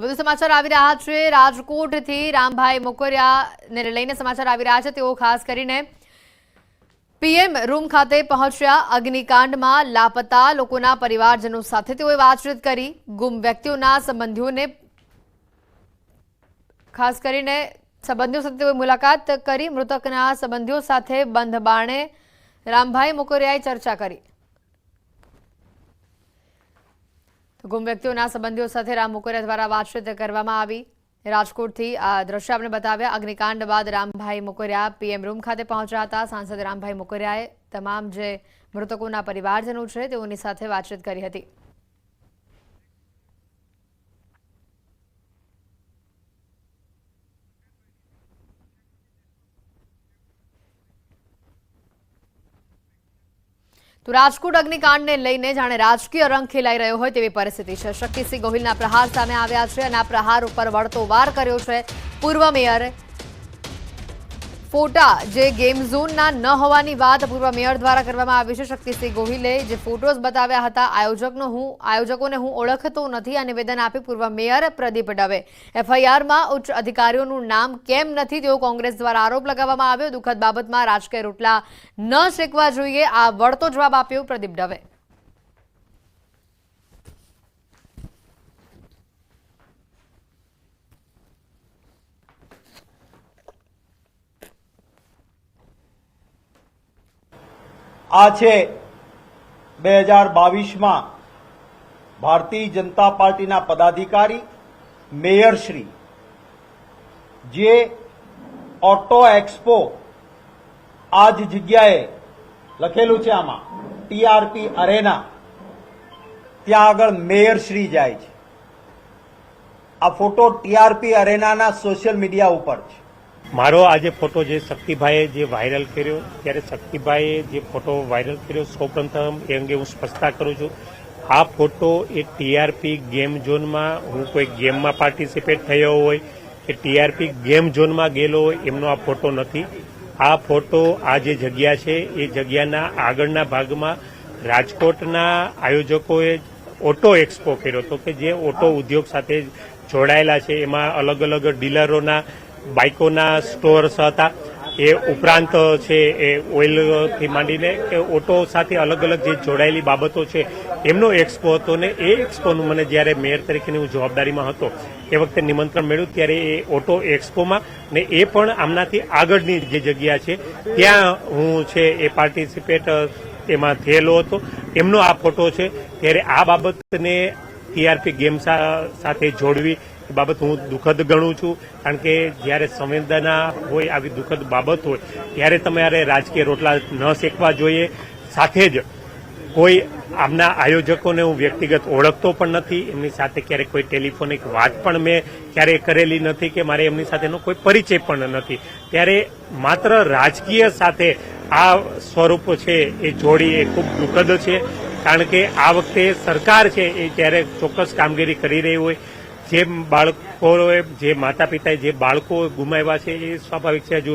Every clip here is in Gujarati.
તો વધુ સમાચાર આવી રહ્યા છે રાજકોટથી રામભાઈ મોકરિયાને લઈને સમાચાર આવી રહ્યા છે। તેઓ ખાસ કરીને પીએમ રૂમ ખાતે પહોંચ્યા। અગ્નિકાંડમાં લાપતા લોકોના પરિવારજનો સાથે તેઓએ વાતચીત કરી। ગુમ વ્યક્તિઓના સંબંધીઓને ખાસ કરીને સંબંધીઓ સાથે તેઓએ મુલાકાત કરી। મૃતકના સંબંધીઓ સાથે બંધ બારણે રામભાઈ મોકરિયાએ ચર્ચા કરી। ગુમ વ્યક્તિઓના સંબંધીઓ સાથે રામ મોકરિયા દ્વારા વાતચીત કરવામાં આવી। રાજકોટથી આ દ્રશ્ય આપણે બતાવ્યા। અગ્નિકાંડ બાદ રામભાઈ મોકરિયા પીએમ રૂમ ખાતે પહોંચ્યા હતા। સાંસદ રામભાઈ મોકરિયાએ તમામ જે મૃતકોના પરિવારજનો છે તેઓની સાથે વાતચીત કરી હતી। તો રાજકોટ અગ્નિકાંડને લઈને જાણે રાજકીય રંગ ખેલાઈ રહ્યો હોય તેવી પરિસ્થિતિ છે। શક્તિસિંહ ગોહિલના પ્રહાર સામે આવ્યા છે અને આ પ્રહાર ઉપર વળતો વાર કર્યો છે પૂર્વ મેયરે। ફોટા જે ગેમ ઝોનના ન હોવાની વાત પૂર્વ મેયર દ્વારા કરવામાં આવી છે। શક્તિસિંહ ગોહિલે જે ફોટોઝ બતાવ્યા હતા આયોજકોને હું ઓળખતો નથી આ નિવેદન આપી પૂર્વ મેયર પ્રદીપ દવે। એફઆઈઆરમાં ઉચ્ચ અધિકારીઓનું નામ કેમ નથી તેવો કોંગ્રેસ દ્વારા આરોપ લગાવવામાં આવ્યો। દુઃખદ બાબતમાં રાજકીય રોટલા ન શેકવા જોઈએ આ વળતો જવાબ આપ્યો પ્રદીપ દવે। આ છે 2022માં ભારતીય જનતા પાર્ટીના પદાધિકારી મેયરશ્રી જે ઓટો એક્સપો આ જ જગ્યાએ લખેલું છે આમાં ટીઆરપી અરેના ત્યાં આગળ મેયરશ્રી જાય છે। આ ફોટો ટીઆરપી અરેનાના સોશિયલ મીડિયા ઉપર છે। મારો આજે ફોટો જે શક્તિભાઈએ જે વાયરલ કર્યો ત્યારે શક્તિભાઈએ જે ફોટો વાયરલ કર્યો સૌપ્રથમ એ અંગે હું સ્પષ્ટતા કરું છું। આ ફોટો એ ટીઆરપી ગેમ ઝોનમાં હું કોઈ ગેમમાં પાર્ટિસિપેટ થયો હોય કે ટીઆરપી ગેમ ઝોનમાં ગયેલો હોય એમનો આ ફોટો નથી। આ ફોટો આ જે જગ્યા છે એ જગ્યાના આગળના ભાગમાં રાજકોટના આયોજકોએ ઓટો એક્સપો કર્યો હતો કે જે ઓટો ઉદ્યોગ સાથે જોડાયેલા છે। એમાં અલગ અલગ ડીલરોના બાઇકોના સ્ટોર્સ હતા। એ ઉપરાંત છે એ ઓઇલથી માંડીને કે ઓટો સાથે અલગ અલગ જે જોડાયેલી બાબતો છે એમનો એક્સપો હતો ને એ એક્સપોનું મને જ્યારે મેયર તરીકેની હું જવાબદારીમાં હતો એ વખતે નિમંત્રણ મળ્યું ત્યારે એ ઓટો એક્સપોમાં ને એ પણ આમનાથી આગળની જે જગ્યા છે ત્યાં હું છે એ પાર્ટિસિપેટ એમાં થયેલો હતો। એમનો આ ફોટો છે ત્યારે આ બાબતને ટીઆરપી ગેમ સાથે જોડવી બાબત હું દુઃખદ ગણું છું। કારણ કે જ્યારે સંવેદના હોય આવી દુઃખદ બાબત હોય ત્યારે તમારે રાજકીય રોટલા ન શેકવા જોઈએ। સાથે જ કોઈ આમના આયોજકોને હું વ્યક્તિગત ઓળખતો પણ નથી, એમની સાથે ક્યારેક કોઈ ટેલિફોનિક વાત પણ મેં ક્યારેય કરેલી નથી કે મારે એમની સાથેનો કોઈ પરિચય પણ નથી। ત્યારે માત્ર રાજકીય સાથે આ સ્વરૂપ છે એ જોડી એ ખૂબ દુઃખદ છે। કારણ કે આ વખતે સરકાર છે એ જ્યારે ચોક્કસ કામગીરી કરી રહી હોય જે બાળકોએ જે માતા પિતાએ જે બાળકો ગુમાવ્યા છે એ સ્વાભાવિક છે હજુ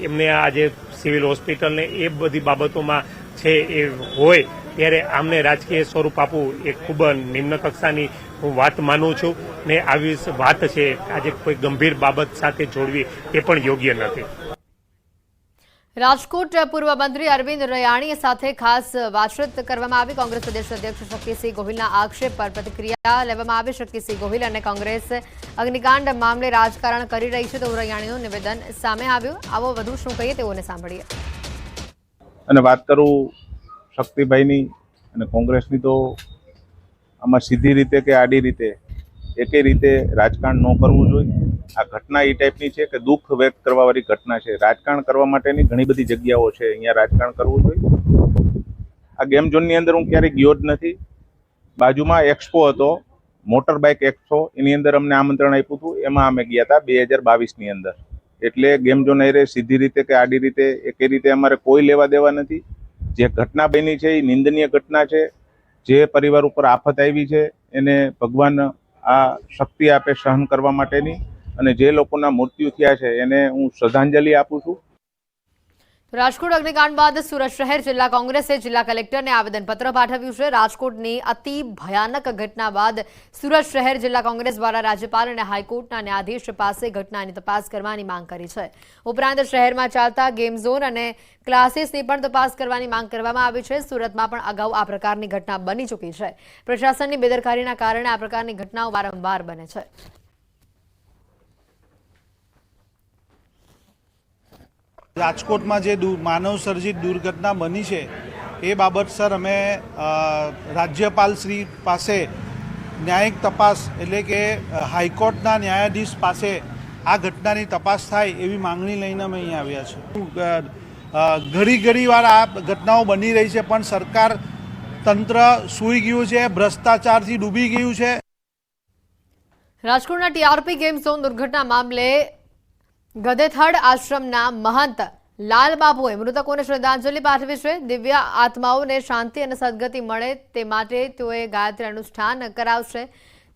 એમને આજે સિવિલ હોસ્પિટલને એ બધી બાબતોમાં છે એ હોય ત્યારે આમને રાજકીય સ્વરૂપ આપવું એ ખૂબ નિમ્ન કક્ષાની હું વાત માનું છું ને આવી વાત છે આજે કોઈ ગંભીર બાબત સાથે જોડવી એ પણ યોગ્ય નથી। રાજકોટ પૂર્વ મંત્રી અરવિંદ રૈયાણી સાથે ખાસ વાતચીત કરવામાં આવી। કોંગ્રેસ પ્રદેશ અધ્યક્ષ શક્તિસિંહ ગોહિલના આક્ષેપ પર પ્રતિક્રિયા લેવામાં આવી। શક્તિસિંહ ગોહિલ અને કોંગ્રેસ અગ્નિકાંડ મામલે રાજકારણ કરી રહી છે તેવું રૈયાણીનું નિવેદન સામે આવ્યું। આવો વધુ શું કહીએ તેઓને સાંભળીએ। અને વાત કરું શક્તિભાઈની અને કોંગ્રેસની તો આમાં સીધી રીતે કે આડી રીતે એકે રીતે રાજકારણ ન કરવું જોઈએ। આ ઘટના એ ટાઈપની છે કે દુઃખ વ્યક્ત કરવા વાળી ઘટના છે। રાજકારણ કરવા માટેની ઘણી બધી જગ્યાઓ છે, અહીંયા રાજકારણ કરવું જોઈએ। આ ગેમ ઝોનની અંદર હું ક્યારેય ગયો જ નથી। બાજુમાં એક્સપો હતો, મોટર બાઇક એક્સપો, એની અંદર અમને આમંત્રણ આપ્યું હતું, એમાં અમે ગયા હતા 2022ની અંદર। એટલે ગેમ ઝોન એ સીધી રીતે કે આડી રીતે એકે રીતે અમારે કોઈ લેવા દેવા નથી। જે ઘટના બની છે એ નિંદનીય ઘટના છે। જે પરિવાર ઉપર આફત આવી છે એને ભગવાન આ શક્તિ આપે સહન કરવા માટેની, અને જે લોકોના મૃત્યુ થયા છે એને હું શ્રદ્ધાંજલિ આપું છું। રાજકોટ અગ્નિકાંડ બાદ સુરત શહેર જિલ્લા કોંગ્રેસે જિલ્લા કલેક્ટરને આવેદનપત્ર પાઠવ્યું છે. રાજકોટની અતિ ભયાનક ઘટના બાદ સુરત શહેર જિલ્લા કોંગ્રેસ દ્વારા રાજ્યપાલ અને હાઈકોર્ટના ન્યાયાધીશ પાસે ઘટનાની તપાસ કરવાની માંગ કરી છે. ઉપરાંત શહેરમાં ચાલતા ગેમ ઝોન અને ક્લાસીસની પણ તપાસ કરવાની માંગ કરવામાં આવી છે. સુરતમાં પણ અગાઉ આ પ્રકારની ઘટના બની ચૂકી છે. પ્રશાસનની બેદરકારીના કારણે આ પ્રકારની ઘટનાઓ વારંવાર બને છે. રાજકોટમાં જે માનવ સર્જિત દુર્ઘટના બની છે એ બાબતસર અમે રાજ્યપાલ શ્રી પાસે ન્યાયિક તપાસ એટલે કે હાઈકોર્ટના ન્યાયાધીશ પાસે આ ઘટનાની તપાસ થાય એવી માંગણી લઈને અમે અહીંયા આવ્યા છે. ઘણી વાર આ ઘટનાઓ બની રહી છે પણ સરકાર તંત્ર સૂઈ ગયું છે, ભ્રષ્ટાચારથી ડૂબી ગયું છે. રાજકોટના ટીઆરપી ગેમ ઝોન દુર્ઘટના મામલે ગધેથડ આશ્રમના મહંત લાલબાબુએ મૃતકોને શ્રદ્ધાંજલિ પાઠવી છે. દિવ્ય આત્માઓને શાંતિ અને સદગતિ મળે તે માટે તેઓએ ગાયત્રી અનુષ્ઠાન કરાવશે.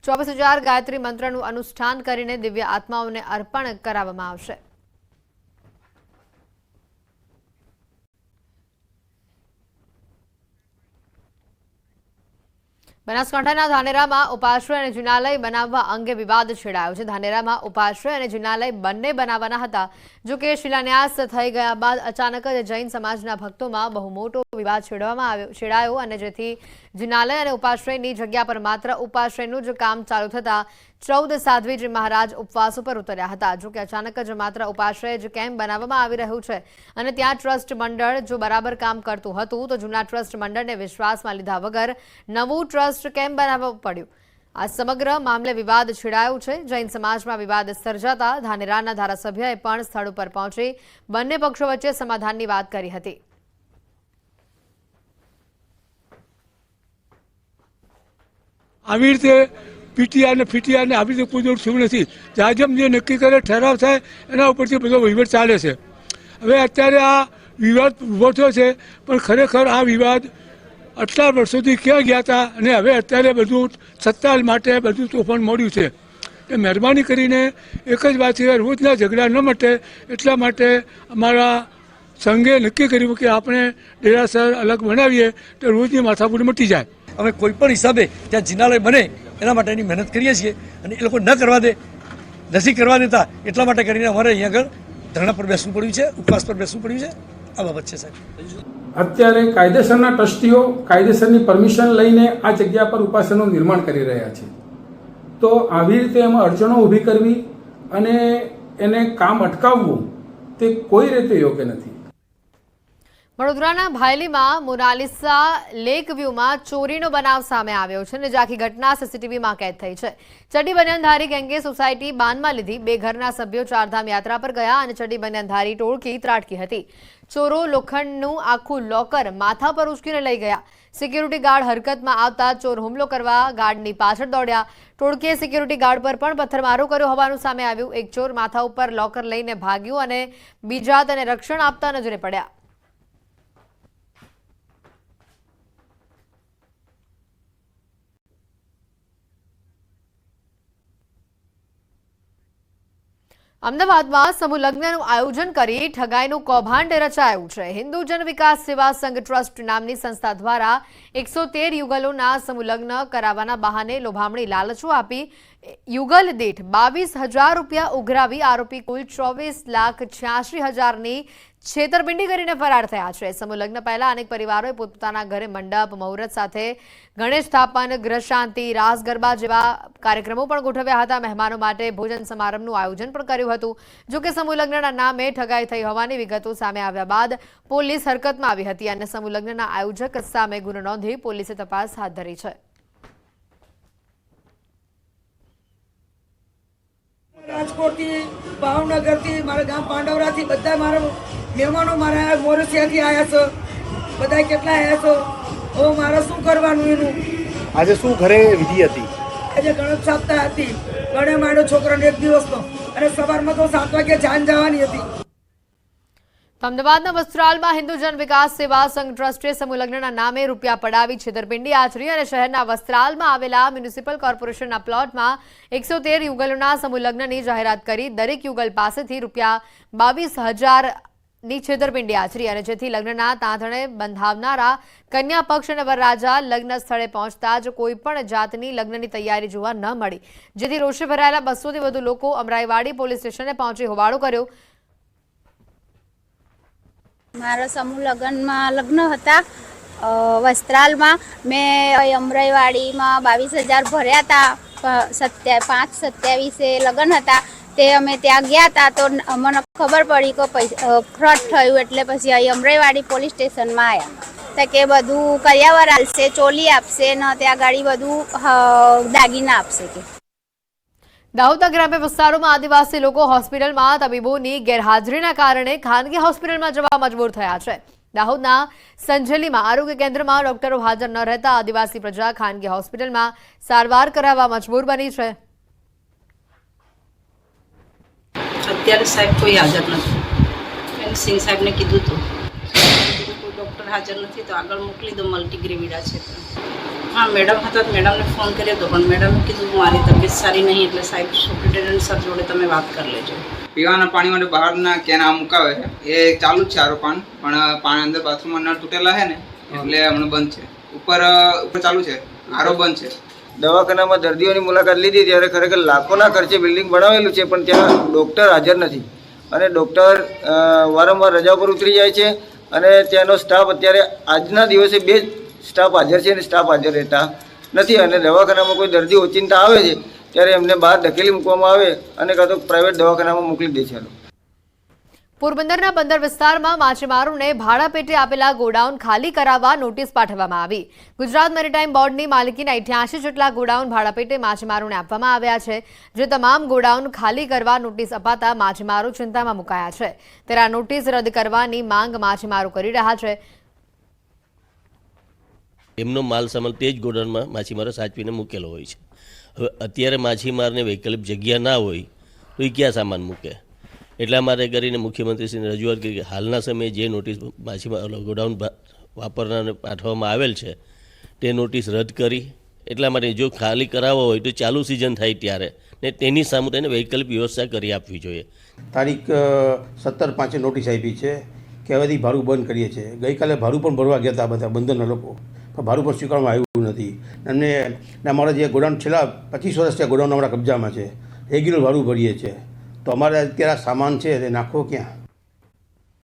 24,000 ગાયત્રી મંત્રનું અનુષ્ઠાન કરીને દિવ્ય આત્માઓને અર્પણ કરાવવામાં આવશે. બનાસકાંઠાના ધાનેરામાં ઉપાશ્રય અને જિનાલય બનાવવા અંગે વિવાદ છેડાયો છે. ધાનેરામાં ઉપાશ્રય અને જિનાલય બંને બનાવવાના હતા. જો કે શિલાન્યાસ થઈ ગયા બાદ અચાનક જ જૈન સમાજના ભક્તોમાં બહુ મોટો વિવાદ છેડાયો અને જેથી જિનાલય અને ઉપાશ્રયની જગ્યા પર માત્ર ઉપાશ્રયનું જ કામ ચાલુ થતા 14 સાધ્વીજી મહારાજ ઉપવાસ ઉપર ઉતર્યા હતા. જો કે અચાનક જ માત્ર ઉપાશ્રય જ કેમ બનાવવામાં આવી રહ્યું છે અને ત્યાં ટ્રસ્ટ મંડળ જો બરાબર કામ કરતું હતું તો જૂના ટ્રસ્ટ મંડળને વિશ્વાસમાં લીધા વગર નવું ટ્રસ્ટ કેમ બનાવવું પડ્યું? આ સમગ્ર મામલે વિવાદ છેડાયો છે. જૈન સમાજમાં વિવાદ સર્જાતા ધાનેરાના ધારાસભ્યએ પણ સ્થળ ઉપર પહોંચી બંને પક્ષો વચ્ચે સમાધાનની વાત કરી હતી. આવી રીતે પીટીઆર ને ફીટીઆર ને આવી રીતે કોઈ દોડ થયું નથી. જાજમ જે નક્કી કરે ઠરાવ થાય એના ઉપરથી બધો વહીવટ ચાલે છે. હવે અત્યારે આ વિવાદ ઊભો થયો છે પણ ખરેખર આ વિવાદ આટલા વર્ષોથી ક્યાં ગયા હતા અને હવે અત્યારે બધું સત્તા માટે બધું તોફાન મોડ્યું છે. એ મહેરબાની કરીને એક જ વાત છે, રોજના ઝઘડા ન મટે એટલા માટે અમારા સંઘે નક્કી કર્યું કે આપણે ડેરાસર અલગ બનાવીએ તો રોજની માથાકૂટ મટી જાય. અમે કોઈ પણ હિસાબે ત્યાં જિનાલય બને એના માટેની મહેનત કરીએ છીએ અને એ લોકો ન કરવા દે, નથી કરવા દેતા એટલા માટે કરીને અમારે અહીંયા આગળ ધરણા પર બેસવું પડ્યું છે, ઉપવાસ પર બેસવું પડ્યું છે. આ બાબત છે સાહેબ. અત્યારે કાયદેસરના ટ્રસ્ટીઓ કાયદેસરની પરમિશન લઈને આ જગ્યા પર ઉપાસનનું નિર્માણ કરી રહ્યા છે. તો આવી રીતે એમાં અડચણો ઊભી કરવી અને એને કામ અટકાવવું તે કોઈ રીતે યોગ્ય નથી. વડોદરાના ભાયલીમાં મોનાલિસા લેક વ્યૂમાં ચોરીનો બનાવ સામે આવ્યો છે અને આખી ઘટના સીસીટીવીમાં કેદ થઈ છે. ચડી બનિયાનધારી ગેંગે સોસાયટી બાનમાં લીધી. 2 ઘરના સભ્યો ચારધામ યાત્રા પર ગયા અને ચડી બનિયાનધારી ટોળકી ત્રાટકી હતી. ચોરો લોખંડનું આખું લોકર માથા પર ઉચકીને લઈ ગયા. સિક્યુરિટી ગાર્ડ હરકતમાં આવતા ચોર હુમલો કરવા ગાર્ડની પાછળ દોડ્યા. ટોળકીએ સિક્યુરિટી ગાર્ડ પર પણ પથ્થરમારો કર્યો હોવાનું સામે આવ્યું. એક ચોર માથા ઉપર લોકર લઈને ભાગ્યું અને બીજા તેને રક્ષણ આપતા નજરે પડ્યા. અમદાવાદમાં સમૂહ લગ્નનું આયોજન કરી ઠગાઈનું કૌભાંડ રચાયું છે. હિન્દુ જન વિકાસ સેવા સંઘ ટ્રસ્ટ નામની સંસ્થા દ્વારા 113 યુગલોના સમૂહ લગ્ન કરાવવાના બહાને લોભામણી લાલચો આપી યુગલ દીઠ 22,000 રૂપિયા ઉઘરાવી આરોપી કુલ 24,86,000ની છેતરપિંડી કરીને ફરાર થયા છે. સમૂહ લગ્ન પહેલા અનેક પરિવારોએ પોતપોતાના ઘરે મંડપ મુહૂર્ત સાથે ગણેશ સ્થાપન, ગ્રહ શાંતિ, રાસ ગરબા જેવા કાર્યક્રમો પણ ગોઠવ્યા હતા. મહેમાનો માટે ભોજન સમારંભનું આયોજન પણ કર્યું હતું. જોકે સમૂહ લગ્નના નામે ઠગાઈ થઈ હોવાની વિગતો સામે આવ્યા બાદ પોલીસ હરકતમાં આવી હતી અને સમૂહ લગ્નના આયોજક સામે ગુનો નોંધી પોલીસે તપાસ હાથ ધરી છે. રાજકોટથી, ભાવનગરથી, મારા ગામ પાંડવરાથી બધા મારા મહેમાનો મારા મોરસિયાથી આવ્યા છે. બધા કેટલા આવ્યા છો? હવે મારે શું કરવાનું એનું? આજે શું ઘરે વિધિ હતી? આજે ગણેશ સ્થાપના હતી. ગણે મારો છોકરાને 1 દિવસનો અને સવારમાં તો 7 વાગે જાન જવાની હતી. અમદાવાદના વસ્ત્રાલમાં હિન્દુ જન વિકાસ સેવા સંઘ ટ્રસ્ટે સમૂહ લગ્નના નામે રૂપિયા પડાવી છેતરપિંડી આચરી અને શહેરના વસ્ત્રાલમાં આવેલા મ્યુનિસિપલ કોર્પોરેશનના પ્લોટમાં 113 યુગલોના સમૂહ લગ્નની જાહેરાત કરી દરેક યુગલ પાસેથી રૂપિયા 22,000 ની છેતરપિંડી આચરી અને જેથી લગ્નના તાંતણે બંધાવનારા કન્યા પક્ષ અને વરરાજા લગ્ન સ્થળે પહોંચતા જ કોઈ પણ જાતની લગ્નની તૈયારી જોવા ન મળી, જેથી રોષે ભરાયેલા 200થી વધુ લોકો અમરાઈવાડી પોલીસ સ્ટેશને પહોંચી હોબાળો કર્યો. મારા સમૂહ લગ્ન હતા વસ્ત્રાલમાં. મેં અમરાઈવાડીમાં 22,000 ભર્યા હતા. 5/27 લગ્ન હતા. તે અમે ત્યાં ગયા હતા તો મને ખબર પડી કે ફ્રોડ થયું, એટલે પછી અહીં અમરાઈવાડી પોલીસ સ્ટેશનમાં આવ્યા તો કે બધું કર્યાવર આપશે, ચોલી આપશે ને ત્યાં ગાડી બધું દાગીના આપશે કે. દાહોદના ગ્રામ્ય વિસ્તારોમાં આદિવાસી લોકો હોસ્પિટલમાં તબીબોની ગેરહાજરીના કારણે ખાનગી હોસ્પિટલમાં જવા મજબૂર થયા છે. દાહોદના સંજેલીમાં આરોગ્ય કેન્દ્રમાં ડોક્ટરો હાજર ન રહેતા આદિવાસી પ્રજા ખાનગી હોસ્પિટલમાં સારવાર કરાવવા મજબૂર બની છે. અત્યારે સાહેબ કોઈ હાજર નથી. સિંહ સાહેબને કીધું હતું, કોઈ ડૉક્ટર હાજર નથી તો આગળ મોકલી દો મલ્ટીગ્રેવિડા છે. હા મેડમ હતા, મેડમને ફોન કર્યો હતો પણ મેડમે કીધું મારી તબિયત સારી નહીં, એટલે સાહેબ સુપ્રિન્ટેન્ડન્ટ સર જોડે તમે વાત કરી લેજો. પીવાના પાણી માટે બહારના કેના મુકાવે છે, એ ચાલુ જ છે આરો પણ પાણી અંદર બાથરૂમમાં નળ તૂટેલા છે ને એટલે હમણાં બંધ છે. ઉપર ચાલુ છે, આરો બંધ છે. દવાખાનામાં દર્દીઓની મુલાકાત લીધી ત્યારે ખરેખર લાખોના ખર્ચે બિલ્ડિંગ બનાવેલું છે, પણ ત્યાં ડૉક્ટર હાજર નથી અને ડૉક્ટર વારંવાર રજા પર ઉતરી જાય છે અને ત્યાંનો સ્ટાફ અત્યારે આજના દિવસે 2 સ્ટાફ હાજર છે અને સ્ટાફ હાજર રહેતા નથી. અને દવાખાનામાં કોઈ દર્દી ઓચિંતા આવે છે ત્યારે એમને બહાર ધકેલી મૂકવામાં આવે અને કાં તો પ્રાઇવેટ દવાખાનામાં મોકલી દે છે. પોરબંદરના બંદર વિસ્તારમાં માછીમારોને ભાડા પેટે આપેલા ગોડાઉન ખાલી કરાવવા નોટિસ પાઠવવામાં આવી. ગુજરાત મેરીટાઈમ બોર્ડની માલિકીના 88 જેટલા ગોડાઉન ભાડા પેટે માછીમારોને આપવામાં આવ્યા છે, જે તમામ ગોડાઉન ખાલી કરવા નોટિસ અપાતા માછીમારો ચિંતામાં મુકાયા છે. ત્યારે આ નોટિસ રદ કરવાની માંગ માછીમારો કરી રહ્યા છે. એમનો માલ સામાન તે જ ગોડાઉનમાં માછીમારો સાચવીને મૂકેલો હોય છે. હવે અત્યારે માછીમારને વૈકલ્પિક જગ્યા ના હોય તો એ ક્યાં સામાન મૂકે? એટલા માટે કરીને મુખ્યમંત્રીશ્રીને રજૂઆત કરી કે હાલના સમયે જે નોટિસ માછીમાર ગોડાઉન વાપરનારને પાઠવવામાં આવેલ છે તે નોટિસ રદ કરી, એટલા માટે જો ખાલી કરાવવો હોય તો ચાલુ સિઝન થાય ત્યારે ને તેની સામે તેને વૈકલ્પિક વ્યવસ્થા કરી આપવી જોઈએ. તારીખ 17/5 નોટિસ આપી છે કે હવેથી ભાડું બંધ કરીએ છીએ. ગઈકાલે ભાડું પણ ભરવા ગયા હતા બધા બંદરના લોકો, પણ ભાડું પણ સ્વીકારવામાં આવ્યું નથી. અને અમારા જે ગોડાઉન છેલ્લા 25 વર્ષથી ગોડાઉન અમારા કબજામાં છે, રેગ્યુલર ભાડું ભરીએ છીએ, તો અમારે અત્યારે સામાન છે તે નાખવો ક્યાં?